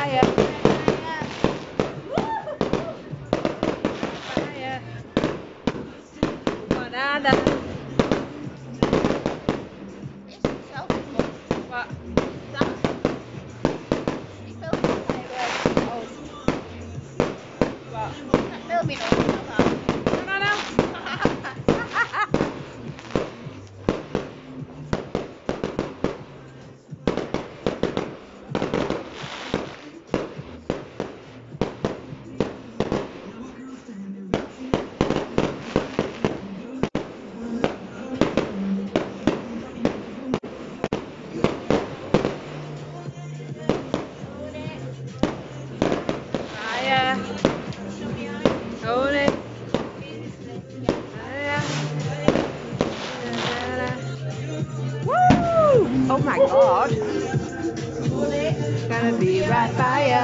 ya. Mana ada? Pak. Oh my God. Gonna be right by ya.